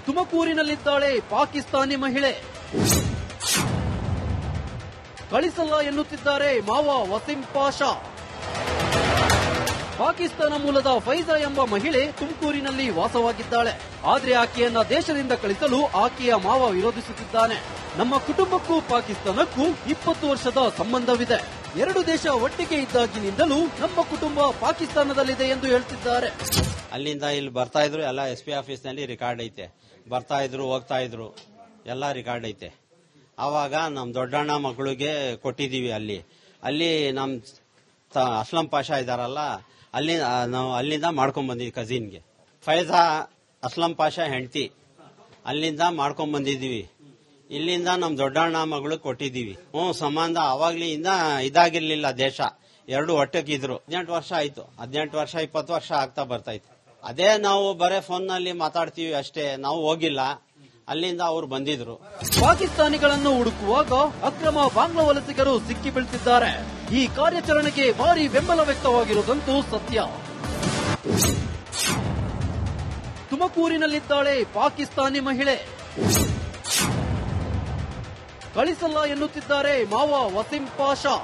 ತುಮಕೂರಿನಲ್ಲಿದ್ದಾಳೆ ಪಾಕಿಸ್ತಾನಿ ಮಹಿಳೆ. ಕಳಿಸಲ್ಲ ಎನ್ನುತ್ತಿದ್ದಾರೆ ಮಾವ ವಸೀಂ ಪಾಷಾ. ಪಾಕಿಸ್ತಾನ ಮೂಲದ ಫೈಜಾ ಎಂಬ ಮಹಿಳೆ ತುಮಕೂರಿನಲ್ಲಿ ವಾಸವಾಗಿದ್ದಾಳೆ. ಆದರೆ ಆಕೆಯನ್ನ ದೇಶದಿಂದ ಕಳಿಸಲು ಆಕೆಯ ಮಾವ ವಿರೋಧಿಸುತ್ತಿದ್ದಾನೆ. ನಮ್ಮ ಕುಟುಂಬಕ್ಕೂ ಪಾಕಿಸ್ತಾನಕ್ಕೂ 20 ವರ್ಷದ ಸಂಬಂಧವಿದೆ. ಎರಡು ದೇಶ ಒಟ್ಟಿಗೆ ಇದ್ದಾಗಿನಿಂದಲೂ ನಮ್ಮ ಕುಟುಂಬ ಪಾಕಿಸ್ತಾನದಲ್ಲಿದೆ ಎಂದು ಹೇಳ್ತಿದ್ದಾರೆ. ಅಲ್ಲಿಂದ ಇಲ್ಲಿ ಬರ್ತಾ ಇದ್ರು, ಎಲ್ಲ SP ಆಫೀಸ್ ನಲ್ಲಿ ರೆಕಾರ್ಡ್ ಐತೆ. ಬರ್ತಾ ಇದ್ರು, ಹೋಗ್ತಾ ಇದ್ರು, ಎಲ್ಲ ರೆಕಾರ್ಡ್ ಐತೆ. ಆವಾಗ ನಮ್ ದೊಡ್ಡಣ್ಣ ಮಗಳಿಗೆ ಕೊಟ್ಟಿದೀವಿ. ಅಲ್ಲಿ ನಮ್ ಅಸ್ಲಂ ಪಾಷಾ ಇದಾರಲ್ಲ, ನಾವು ಅಲ್ಲಿಂದ ಮಾಡ್ಕೊಂಡ್ ಬಂದಿದ್ವಿ. ಕಜಿನ್ಗೆ ಫೈಜಾ ಅಸ್ಲಂ ಪಾಷಾ ಹೆಂಡತಿ, ಅಲ್ಲಿಂದ ಮಾಡ್ಕೊಂಡ್ ಬಂದಿದೀವಿ. ಇಲ್ಲಿಂದ ನಮ್ ದೊಡ್ಡಣ್ಣ ಮಗಳು ಕೊಟ್ಟಿದೀವಿ. ಸಂಬಂಧ ಅವಾಗ್ಲಿಂದ ಇದಾಗಿರ್ಲಿಲ್ಲ. ದೇಶ ಎರಡು ಒಟ್ಟಕ್ಕಿದ್ರು. 18 ವರ್ಷ ಆಯ್ತು. 18 ವರ್ಷ 20 ವರ್ಷ ಆಗ್ತಾ ಬರ್ತೈತೆ. ಅದೇ ನಾವು ಬರೇ ಫೋನ್ ನಲ್ಲಿ ಮಾತಾಡ್ತೀವಿ ಅಷ್ಟೇ, ನಾವು ಹೋಗಿಲ್ಲ. ಅಲ್ಲಿಂದ ಅವ್ರು ಬಂದಿದ್ರು. ಪಾಕಿಸ್ತಾನಿಗಳನ್ನು ಹುಡುಕುವಾಗ ಅಕ್ರಮ ಬಾಂಗ್ಲಾ ವಲಸಿಗರು ಸಿಕ್ಕಿ ಬೀಳ್ತಿದ್ದಾರೆ. ಈ ಕಾರ್ಯಾಚರಣೆಗೆ ಭಾರಿ ಬೆಂಬಲ ವ್ಯಕ್ತವಾಗಿರುವುದಂತೂ ಸತ್ಯ. ತುಮಕೂರಿನಲ್ಲಿದ್ದಾಳೆ ಪಾಕಿಸ್ತಾನಿ ಮಹಿಳೆ. ಕಳಿಸಲ್ಲ ಎನ್ನುತ್ತಿದ್ದಾರೆ ಮಾವ ವಸೀಂ ಪಾಷಾ.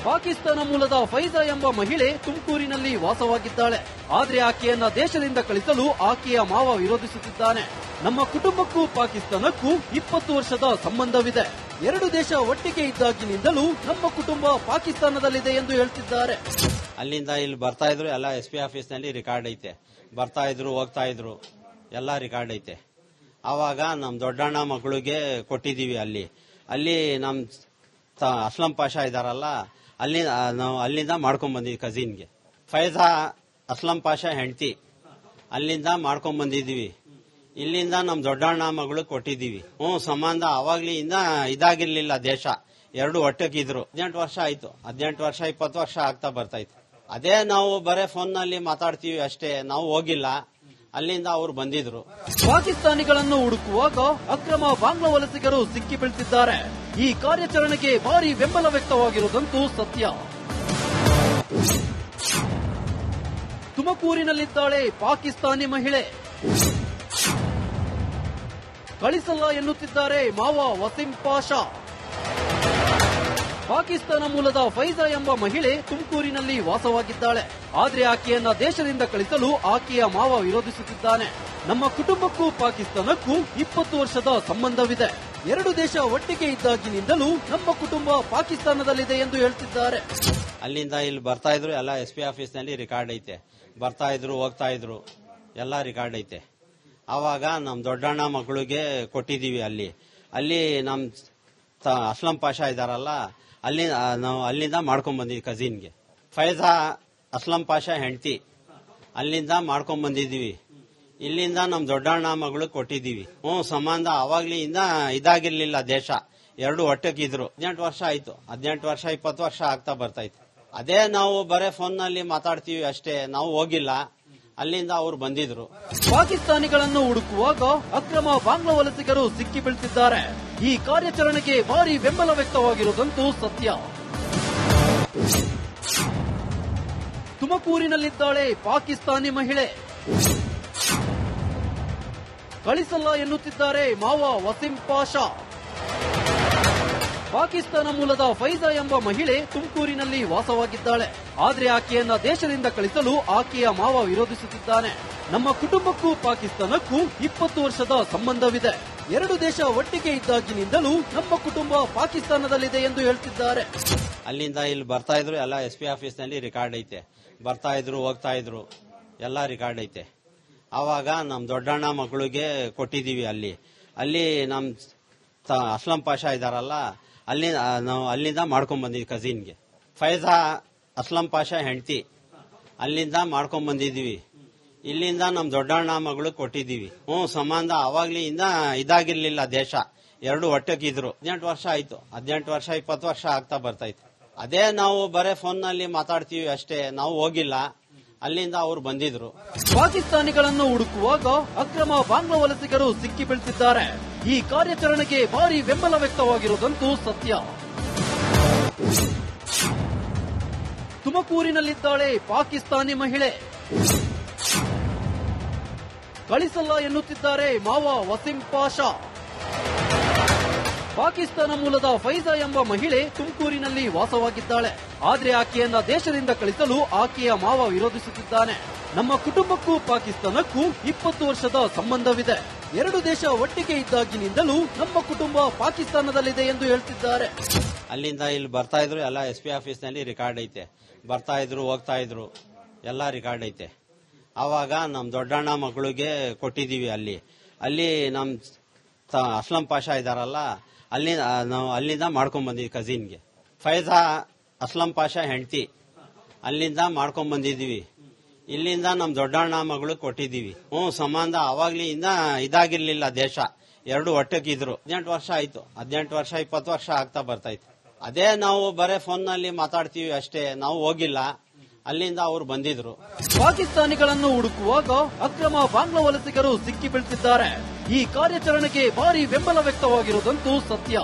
ಪಾಕಿಸ್ತಾನ ಮೂಲದ ಫೈಜಾ ಎಂಬ ಮಹಿಳೆ ತುಮಕೂರಿನಲ್ಲಿ ವಾಸವಾಗಿದ್ದಾಳೆ. ಆದರೆ ಆಕೆಯನ್ನ ದೇಶದಿಂದ ಕಳಿಸಲು ಆಕೆಯ ಮಾವ ವಿರೋಧಿಸುತ್ತಿದ್ದಾನೆ. ನಮ್ಮ ಕುಟುಂಬಕ್ಕೂ ಪಾಕಿಸ್ತಾನಕ್ಕೂ 20 ವರ್ಷದ ಸಂಬಂಧವಿದೆ. ಎರಡು ದೇಶ ಒಟ್ಟಿಗೆ ಇದ್ದಾಗಿನಿಂದಲೂ ನಮ್ಮ ಕುಟುಂಬ ಪಾಕಿಸ್ತಾನದಲ್ಲಿದೆ ಎಂದು ಹೇಳ್ತಿದ್ದಾರೆ. ಅಲ್ಲಿಂದ ಇಲ್ಲಿ ಬರ್ತಾ ಇದ್ರು, ಎಲ್ಲ SP ಆಫೀಸ್ ನಲ್ಲಿ ರೆಕಾರ್ಡ್ ಐತೆ. ಬರ್ತಾ ಇದ್ರು, ಹೋಗ್ತಾ ಇದ್ರು, ಎಲ್ಲ ರೆಕಾರ್ಡ್ ಐತೆ. ಆವಾಗ ನಮ್ ದೊಡ್ಡಣ್ಣ ಮಗಳಿಗೆ ಕೊಟ್ಟಿದೀವಿ. ಅಲ್ಲಿ ನಮ್ ಅಸ್ಲಂ ಪಾಷಾ ಇದಾರಲ್ಲ, ನಾವು ಅಲ್ಲಿಂದ ಮಾಡ್ಕೊಂಡ್ ಬಂದಿದ್ವಿ. ಕಜಿನ್ಗೆ ಫೈಜಾ ಅಸ್ಲಂ ಪಾಷಾ ಹೆಂಡತಿ, ಅಲ್ಲಿಂದ ಮಾಡ್ಕೊಂಡ್ ಬಂದಿದೀವಿ. ಇಲ್ಲಿಂದ ನಮ್ ದೊಡ್ಡಣ್ಣ ಮಗಳು ಕೊಟ್ಟಿದೀವಿ. ಸಂಬಂಧ ಅವಾಗ್ಲಿಂದ ಇದಾಗಿರ್ಲಿಲ್ಲ. ದೇಶ ಎರಡು ಒಟ್ಟಕ್ಕಿದ್ರು. 18 ವರ್ಷ ಆಯ್ತು. 18 ವರ್ಷ 20 ವರ್ಷ ಆಗ್ತಾ ಬರ್ತೈತೆ. ಅದೇ ನಾವು ಬರೇ ಫೋನ್ ನಲ್ಲಿ ಮಾತಾಡ್ತೀವಿ ಅಷ್ಟೇ, ನಾವು ಹೋಗಿಲ್ಲ. ಅಲ್ಲಿಂದ ಅವ್ರು ಬಂದಿದ್ರು. ಪಾಕಿಸ್ತಾನಿಗಳನ್ನು ಹುಡುಕುವಾಗ ಅಕ್ರಮ ಬಾಂಗ್ಲಾ ವಲಸಿಗರು ಸಿಕ್ಕಿ ಬೀಳ್ತಿದ್ದಾರೆ. ಈ ಕಾರ್ಯಾಚರಣೆಗೆ ಭಾರಿ ಬೆಂಬಲ ವ್ಯಕ್ತವಾಗಿರುವುದಂತೂ ಸತ್ಯ. ತುಮಕೂರಿನಲ್ಲಿದ್ದಾಳೆ ಪಾಕಿಸ್ತಾನಿ ಮಹಿಳೆ. ಕಳಿಸಲ್ಲ ಎನ್ನುತ್ತಿದ್ದಾರೆ ಮಾವ ವಸೀಂ ಪಾಷಾ. ಪಾಕಿಸ್ತಾನ ಮೂಲದ ಫೈಜಾ ಎಂಬ ಮಹಿಳೆ ತುಮಕೂರಿನಲ್ಲಿ ವಾಸವಾಗಿದ್ದಾಳೆ. ಆದರೆ ಆಕೆಯನ್ನ ದೇಶದಿಂದ ಕಳಿಸಲು ಆಕೆಯ ಮಾವ ವಿರೋಧಿಸುತ್ತಿದ್ದಾನೆ. ನಮ್ಮ ಕುಟುಂಬಕ್ಕೂ ಪಾಕಿಸ್ತಾನಕ್ಕೂ 20 ವರ್ಷದ ಸಂಬಂಧವಿದೆ. ಎರಡು ದೇಶ ಒಟ್ಟಿಗೆ ಇದ್ದಾಗಿನಿಂದಲೂ ನಮ್ಮ ಕುಟುಂಬ ಪಾಕಿಸ್ತಾನದಲ್ಲಿದೆ ಎಂದು ಹೇಳ್ತಿದ್ದಾರೆ. ಅಲ್ಲಿಂದ ಇಲ್ಲಿ ಬರ್ತಾ ಇದ್ರು, ಎಲ್ಲ SP ಆಫೀಸ್ ನಲ್ಲಿ ರೆಕಾರ್ಡ್ ಐತೆ. ಬರ್ತಾ ಇದ್ರು, ಹೋಗ್ತಾ ಇದ್ರು, ಎಲ್ಲ ರೆಕಾರ್ಡ್ ಐತೆ. ಆವಾಗ ನಮ್ ದೊಡ್ಡಣ್ಣ ಮಗಳಿಗೆ ಕೊಟ್ಟಿದೀವಿ. ಅಲ್ಲಿ ನಮ್ ಅಸ್ಲಂ ಪಾಷಾ ಇದಾರಲ್ಲ, ನಾವು ಅಲ್ಲಿಂದ ಮಾಡ್ಕೊಂಡ್ ಬಂದಿದ್ವಿ. ಕಜಿನ್ಗೆ ಫೈಜಾ ಅಸ್ಲಂ ಪಾಷಾ ಹೆಂಡತಿ, ಅಲ್ಲಿಂದ ಮಾಡ್ಕೊಂಡ್ ಬಂದಿದೀವಿ. ಇಲ್ಲಿಂದ ನಮ್ ದೊಡ್ಡಣ್ಣ ಮಗಳು ಕೊಟ್ಟಿದೀವಿ. ಸಂಬಂಧ ಅವಾಗ್ಲಿಂದ ಇದಾಗಿರ್ಲಿಲ್ಲ. ದೇಶ ಎರಡು ಒಟ್ಟಕ್ಕಿದ್ರು. 18 ವರ್ಷ ಆಯ್ತು. 18 ವರ್ಷ 20 ವರ್ಷ ಆಗ್ತಾ ಬರ್ತೈತೆ. ಅದೇ ನಾವು ಬರೇ ಫೋನ್ ನಲ್ಲಿ ಮಾತಾಡ್ತೀವಿ ಅಷ್ಟೇ, ನಾವು ಹೋಗಿಲ್ಲ. ಅಲ್ಲಿಂದ ಅವ್ರು ಬಂದಿದ್ರು. ಪಾಕಿಸ್ತಾನಿಗಳನ್ನು ಹುಡುಕುವಾಗ ಅಕ್ರಮ ಬಾಂಗ್ಲಾ ವಲಸಿಗರು ಸಿಕ್ಕಿ ಬೀಳ್ತಿದ್ದಾರೆ. ಈ ಕಾರ್ಯಾಚರಣೆಗೆ ಭಾರಿ ಬೆಂಬಲ ವ್ಯಕ್ತವಾಗಿರುವುದಂತೂ ಸತ್ಯ. ತುಮಕೂರಿನಲ್ಲಿದ್ದಾಳೆ ಪಾಕಿಸ್ತಾನಿ ಮಹಿಳೆ. ಕಳಿಸಲ್ಲ ಎನ್ನುತ್ತಿದ್ದಾರೆ ಮಾವ ವಸೀಂ ಪಾಷಾ. ಪಾಕಿಸ್ತಾನ ಮೂಲದ ಫೈಜಾ ಎಂಬ ಮಹಿಳೆ ತುಮಕೂರಿನಲ್ಲಿ ವಾಸವಾಗಿದ್ದಾಳೆ. ಆದರೆ ಆಕೆಯನ್ನ ದೇಶದಿಂದ ಕಳಿಸಲು ಆಕೆಯ ಮಾವ ವಿರೋಧಿಸುತ್ತಿದ್ದಾನೆ. ನಮ್ಮ ಕುಟುಂಬಕ್ಕೂ ಪಾಕಿಸ್ತಾನಕ್ಕೂ 20 ವರ್ಷದ ಸಂಬಂಧವಿದೆ. ಎರಡು ದೇಶ ಒಟ್ಟಿಗೆ ಇದ್ದಾಗಿನಿಂದಲೂ ನಮ್ಮ ಕುಟುಂಬ ಪಾಕಿಸ್ತಾನದಲ್ಲಿದೆ ಎಂದು ಹೇಳ್ತಿದ್ದಾರೆ. ಅಲ್ಲಿಂದ ಇಲ್ಲಿ ಬರ್ತಾ ಇದ್ರು, ಎಲ್ಲ SP ಆಫೀಸ್ ನಲ್ಲಿ ರೆಕಾರ್ಡ್ ಐತೆ. ಬರ್ತಾ ಇದ್ರು, ಹೋಗ್ತಾ ಇದ್ರು, ಎಲ್ಲ ರೆಕಾರ್ಡ್ ಐತೆ. ಆವಾಗ ನಮ್ ದೊಡ್ಡಣ್ಣ ಮಗಳಿಗೆ ಕೊಟ್ಟಿದೀವಿ. ಅಲ್ಲಿ ನಮ್ ಅಸ್ಲಂ ಪಾಷಾ ಇದಾರಲ್ಲ, ನಾವು ಅಲ್ಲಿಂದ ಮಾಡ್ಕೊಂಡ್ ಬಂದಿದ್ವಿ. ಕಜಿನ್ಗೆ ಫೈಜಾ ಅಸ್ಲಂ ಪಾಷಾ ಹೆಂಡತಿ, ಅಲ್ಲಿಂದ ಮಾಡ್ಕೊಂಡ್ ಬಂದಿದೀವಿ. ಇಲ್ಲಿಂದ ನಮ್ ದೊಡ್ಡಣ್ಣ ಮಗಳು ಕೊಟ್ಟಿದೀವಿ. ಸಂಬಂಧ ಅವಾಗ್ಲಿಂದ ಇದಾಗಿರ್ಲಿಲ್ಲ. ದೇಶ ಎರಡು ಒಟ್ಟಕ್ಕಿದ್ರು. 18 ವರ್ಷ ಆಯ್ತು. 18 ವರ್ಷ 20 ವರ್ಷ ಆಗ್ತಾ ಬರ್ತೈತೆ. ಅದೇ ನಾವು ಬರೇ ಫೋನ್ ನಲ್ಲಿ ಮಾತಾಡ್ತೀವಿ ಅಷ್ಟೇ, ನಾವು ಹೋಗಿಲ್ಲ. ಅಲ್ಲಿಂದ ಅವ್ರು ಬಂದಿದ್ರು. ಪಾಕಿಸ್ತಾನಿಗಳನ್ನು ಹುಡುಕುವಾಗ ಅಕ್ರಮ ಬಾಂಗ್ಲಾ ವಲಸಿಗರು ಸಿಕ್ಕಿ ಬೀಳ್ತಿದ್ದಾರೆ. ಈ ಕಾರ್ಯಾಚರಣೆಗೆ ಭಾರಿ ಬೆಂಬಲ ವ್ಯಕ್ತವಾಗಿರುವುದಂತೂ ಸತ್ಯ. ತುಮಕೂರಿನಲ್ಲಿದ್ದಾಳೆ ಪಾಕಿಸ್ತಾನಿ ಮಹಿಳೆ. ಕಳಿಸಲ್ಲ ಎನ್ನುತ್ತಿದ್ದಾರೆ ಮಾವ ವಸೀಂ ಪಾಷಾ. ಪಾಕಿಸ್ತಾನ ಮೂಲದ ಫೈಜಾ ಎಂಬ ಮಹಿಳೆ ತುಮಕೂರಿನಲ್ಲಿ ವಾಸವಾಗಿದ್ದಾಳೆ. ಆದ್ರೆ ಆಕೆಯನ್ನ ದೇಶದಿಂದ ಕಳಿಸಲು ಆಕೆಯ ಮಾವ ವಿರೋಧಿಸುತ್ತಿದ್ದಾನೆ. ನಮ್ಮ ಕುಟುಂಬಕ್ಕೂ ಪಾಕಿಸ್ತಾನಕ್ಕೂ 20 ವರ್ಷದ ಸಂಬಂಧವಿದೆ. ಎರಡು ದೇಶ ಒಟ್ಟಿಗೆ ಇದ್ದಾಗಿನಿಂದಲೂ ನಮ್ಮ ಕುಟುಂಬ ಪಾಕಿಸ್ತಾನದಲ್ಲಿದೆ ಎಂದು ಹೇಳ್ತಿದ್ದಾರೆ. ಅಲ್ಲಿಂದ ಇಲ್ಲಿ ಬರ್ತಾ ಇದ್ರು, ಎಲ್ಲ SP ಆಫೀಸ್ ನಲ್ಲಿ ರೆಕಾರ್ಡ್ ಐತೆ. ಬರ್ತಾ ಇದ್ರು, ಹೋಗ್ತಾ ಇದ್ರು, ಎಲ್ಲ ರೆಕಾರ್ಡ್ ಐತೆ. ಆವಾಗ ನಮ್ ದೊಡ್ಡಣ್ಣ ಮಗಳಿಗೆ ಕೊಟ್ಟಿದೀವಿ. ಅಲ್ಲಿ ನಮ್ ಅಸ್ಲಂ ಪಾಷಾ ಇದಾರಲ್ಲ, ನಾವು ಅಲ್ಲಿಂದ ಮಾಡ್ಕೊಂಡ್ ಬಂದಿದ್ವಿ. ಕಜಿನ್ಗೆ ಫೈಜಾ ಅಸ್ಲಂ ಪಾಷಾ ಹೆಂಡತಿ, ಅಲ್ಲಿಂದ ಮಾಡ್ಕೊಂಡ್ ಬಂದಿದೀವಿ. ಇಲ್ಲಿಂದ ನಮ್ ದೊಡ್ಡಣ್ಣ ಮಗಳು ಕೊಟ್ಟಿದೀವಿ. ಸಂಬಂಧ ಅವಾಗ್ಲಿಂದ ಇದಾಗಿರ್ಲಿಲ್ಲ. ದೇಶ ಎರಡು ಒಟ್ಟಕ್ಕಿದ್ರು. 18 ವರ್ಷ ಆಯ್ತು. 18 ವರ್ಷ 20 ವರ್ಷ ಆಗ್ತಾ ಬರ್ತಾಯ್ತು. ಅದೇ ನಾವು ಬರೇ ಫೋನ್ ನಲ್ಲಿ ಮಾತಾಡ್ತೀವಿ ಅಷ್ಟೇ, ನಾವು ಹೋಗಿಲ್ಲ. ಅಲ್ಲಿಂದ ಅವ್ರು ಬಂದಿದ್ರು. ಪಾಕಿಸ್ತಾನಿಗಳನ್ನು ಹುಡುಕುವಾಗ ಅಕ್ರಮ ಬಾಂಗ್ಲಾ ವಲಸಿಗರು ಸಿಕ್ಕಿ ಬೀಳ್ತಿದ್ದಾರೆ. ಈ ಕಾರ್ಯಾಚರಣೆಗೆ ಭಾರಿ ಬೆಂಬಲ ವ್ಯಕ್ತವಾಗಿರುವುದಂತೂ ಸತ್ಯ.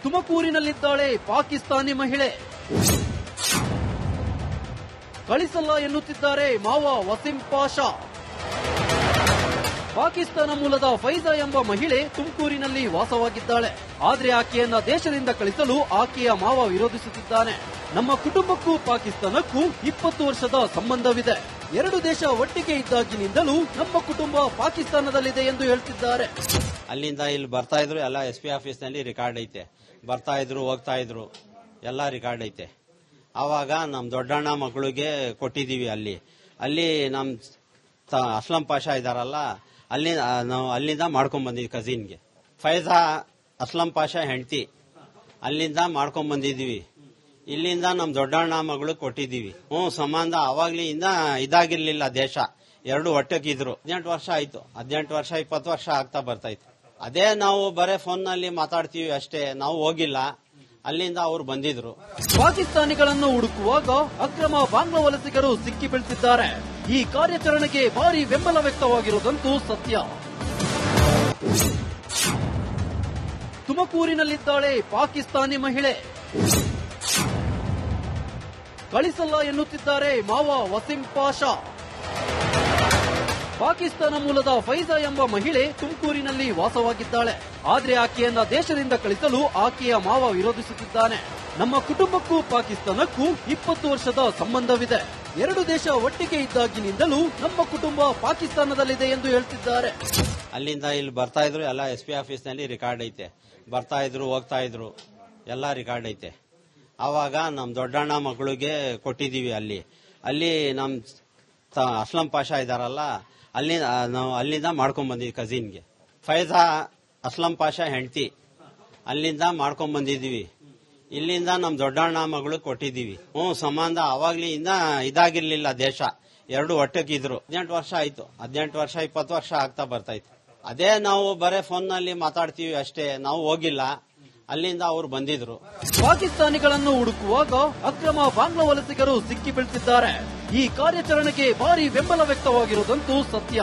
ತುಮಕೂರಿನಲ್ಲಿದ್ದಾಳೆ ಪಾಕಿಸ್ತಾನಿ ಮಹಿಳೆ. ಕಳಿಸಲ್ಲ ಎನ್ನುತ್ತಿದ್ದಾರೆ ಮಾವ ವಸೀಂ ಪಾಷಾ. ಪಾಕಿಸ್ತಾನ ಮೂಲದ ಫೈಜಾ ಎಂಬ ಮಹಿಳೆ ತುಮಕೂರಿನಲ್ಲಿ ವಾಸವಾಗಿದ್ದಾಳೆ. ಆದ್ರೆ ಆಕೆಯನ್ನ ದೇಶದಿಂದ ಕಳಿಸಲು ಆಕೆಯ ಮಾವ ವಿರೋಧಿಸುತ್ತಿದ್ದಾನೆ. ನಮ್ಮ ಕುಟುಂಬಕ್ಕೂ ಪಾಕಿಸ್ತಾನಕ್ಕೂ 20 ವರ್ಷದ ಸಂಬಂಧವಿದೆ. ಎರಡು ದೇಶ ಒಟ್ಟಿಗೆ ಇದ್ದಾಗಿನಿಂದಲೂ ನಮ್ಮ ಕುಟುಂಬ ಪಾಕಿಸ್ತಾನದಲ್ಲಿದೆ ಎಂದು ಹೇಳ್ತಿದ್ದಾರೆ. ಅಲ್ಲಿಂದ ಇಲ್ಲಿ ಬರ್ತಾ ಇದ್ರು, ಎಲ್ಲ SP ಆಫೀಸ್ ನಲ್ಲಿ ರೆಕಾರ್ಡ್ ಐತೆ. ಬರ್ತಾ ಇದ್ರು, ಹೋಗ್ತಾ ಇದ್ರು, ಎಲ್ಲ ರೆಕಾರ್ಡ್ ಐತೆ. ಆವಾಗ ನಮ್ ದೊಡ್ಡಣ್ಣ ಮಗಳಿಗೆ ಕೊಟ್ಟಿದೀವಿ. ಅಲ್ಲಿ ನಮ್ ಅಸ್ಲಂ ಪಾಷಾ ಇದಾರಲ್ಲ, ನಾವು ಅಲ್ಲಿಂದ ಮಾಡ್ಕೊಂಡ್ ಬಂದಿದ್ವಿ. ಕಜಿನ್ಗೆ ಫೈಜಾ ಅಸ್ಲಂ ಪಾಷಾ ಹೆಂಡತಿ, ಅಲ್ಲಿಂದ ಮಾಡ್ಕೊಂಡ್ ಬಂದಿದೀವಿ. ಇಲ್ಲಿಂದ ನಮ್ ದೊಡ್ಡಣ್ಣ ಮಗಳು ಕೊಟ್ಟಿದೀವಿ. ಸಂಬಂಧ ಅವಾಗ್ಲಿಂದ ಇದಾಗಿರ್ಲಿಲ್ಲ. ದೇಶ ಎರಡು ಒಟ್ಟಕ್ಕಿದ್ರು. 18 ವರ್ಷ ಆಯ್ತು. 18 ವರ್ಷ 20 ವರ್ಷ ಆಗ್ತಾ ಬರ್ತಾಯ್ತು. ಅದೇ ನಾವು ಬರೇ ಫೋನ್ ನಲ್ಲಿ ಮಾತಾಡ್ತೀವಿ ಅಷ್ಟೇ, ನಾವು ಹೋಗಿಲ್ಲ. ಅಲ್ಲಿಂದ ಅವ್ರು ಬಂದಿದ್ರು. ಪಾಕಿಸ್ತಾನಿಗಳನ್ನು ಹುಡುಕುವಾಗ ಅಕ್ರಮ ಬಾಂಗ್ಲಾ ವಲಸಿಗರು ಸಿಕ್ಕಿ ಬೀಳ್ತಿದ್ದಾರೆ. ಈ ಕಾರ್ಯಾಚರಣೆಗೆ ಭಾರಿ ಬೆಂಬಲ ವ್ಯಕ್ತವಾಗಿರುವುದಂತೂ ಸತ್ಯ. ತುಮಕೂರಿನಲ್ಲಿದ್ದಾಳೆ ಪಾಕಿಸ್ತಾನಿ ಮಹಿಳೆ. ಕಳಿಸಲ್ಲ ಎನ್ನುತ್ತಿದ್ದಾರೆ ಮಾವ ವಸೀಂ ಪಾಷಾ. ಪಾಕಿಸ್ತಾನ ಮೂಲದ ಫೈಜಾ ಎಂಬ ಮಹಿಳೆ ತುಮಕೂರಿನಲ್ಲಿ ವಾಸವಾಗಿದ್ದಾಳೆ. ಆದ್ರೆ ಆಕೆಯನ್ನ ದೇಶದಿಂದ ಕಳಿಸಲು ಆಕೆಯ ಮಾವ ವಿರೋಧಿಸುತ್ತಿದ್ದಾನೆ. ನಮ್ಮ ಕುಟುಂಬಕ್ಕೂ ಪಾಕಿಸ್ತಾನಕ್ಕೂ 20 ವರ್ಷದ ಸಂಬಂಧವಿದೆ. ಎರಡು ದೇಶ ಒಟ್ಟಿಗೆ ಇದ್ದಾಗಿನಿಂದಲೂ ನಮ್ಮ ಕುಟುಂಬ ಪಾಕಿಸ್ತಾನದಲ್ಲಿದೆ ಎಂದು ಹೇಳ್ತಿದ್ದಾರೆ. ಅಲ್ಲಿಂದ ಇಲ್ಲಿ ಬರ್ತಾ ಇದ್ರು, ಎಲ್ಲ SP ಆಫೀಸ್ ನಲ್ಲಿ ರೆಕಾರ್ಡ್ ಐತೆ. ಬರ್ತಾ ಇದ್ರು, ಹೋಗ್ತಾ ಇದ್ರು, ಎಲ್ಲ ರೆಕಾರ್ಡ್ ಐತೆ. ಆವಾಗ ನಮ್ ದೊಡ್ಡಣ್ಣ ಮಗಳಿಗೆ ಕೊಟ್ಟಿದೀವಿ. ಅಲ್ಲಿ ನಮ್ ಅಸ್ಲಂ ಪಾಷಾ ಇದಾರಲ್ಲ, ನಾವು ಅಲ್ಲಿಂದ ಮಾಡ್ಕೊಂಡ್ ಬಂದಿದ್ವಿ. ಕಜಿನ್ಗೆ ಫೈಜಾ ಅಸ್ಲಂ ಪಾಷಾ ಹೆಂಡತಿ, ಅಲ್ಲಿಂದ ಮಾಡ್ಕೊಂಡ್ ಬಂದಿದೀವಿ. ಇಲ್ಲಿಂದ ನಮ್ ದೊಡ್ಡಣ್ಣ ಮಗಳು ಕೊಟ್ಟಿದೀವಿ. ಸಂಬಂಧ ಅವಾಗ್ಲಿಂದ ಇದಾಗಿರ್ಲಿಲ್ಲ. ದೇಶ ಎರಡು ಒಟ್ಟಕ್ಕಿದ್ರು. 18 ವರ್ಷ ಆಯ್ತು. 18 ವರ್ಷ 20 ವರ್ಷ ಆಗ್ತಾ ಬರ್ತಾಯ್ತು. ಅದೇ ನಾವು ಬರೇ ಫೋನ್ ನಲ್ಲಿ ಮಾತಾಡ್ತೀವಿ ಅಷ್ಟೇ, ನಾವು ಹೋಗಿಲ್ಲ. ಅಲ್ಲಿಂದ ಅವ್ರು ಬಂದಿದ್ರು. ಪಾಕಿಸ್ತಾನಿಗಳನ್ನು ಹುಡುಕುವಾಗ ಅಕ್ರಮ ಬಾಂಗ್ಲಾ ವಲಸಿಗರು ಸಿಕ್ಕಿ ಬೀಳ್ತಿದ್ದಾರೆ. ಈ ಕಾರ್ಯಾಚರಣೆಗೆ ಭಾರಿ ಬೆಂಬಲ ವ್ಯಕ್ತವಾಗಿರುವುದಂತೂ ಸತ್ಯ.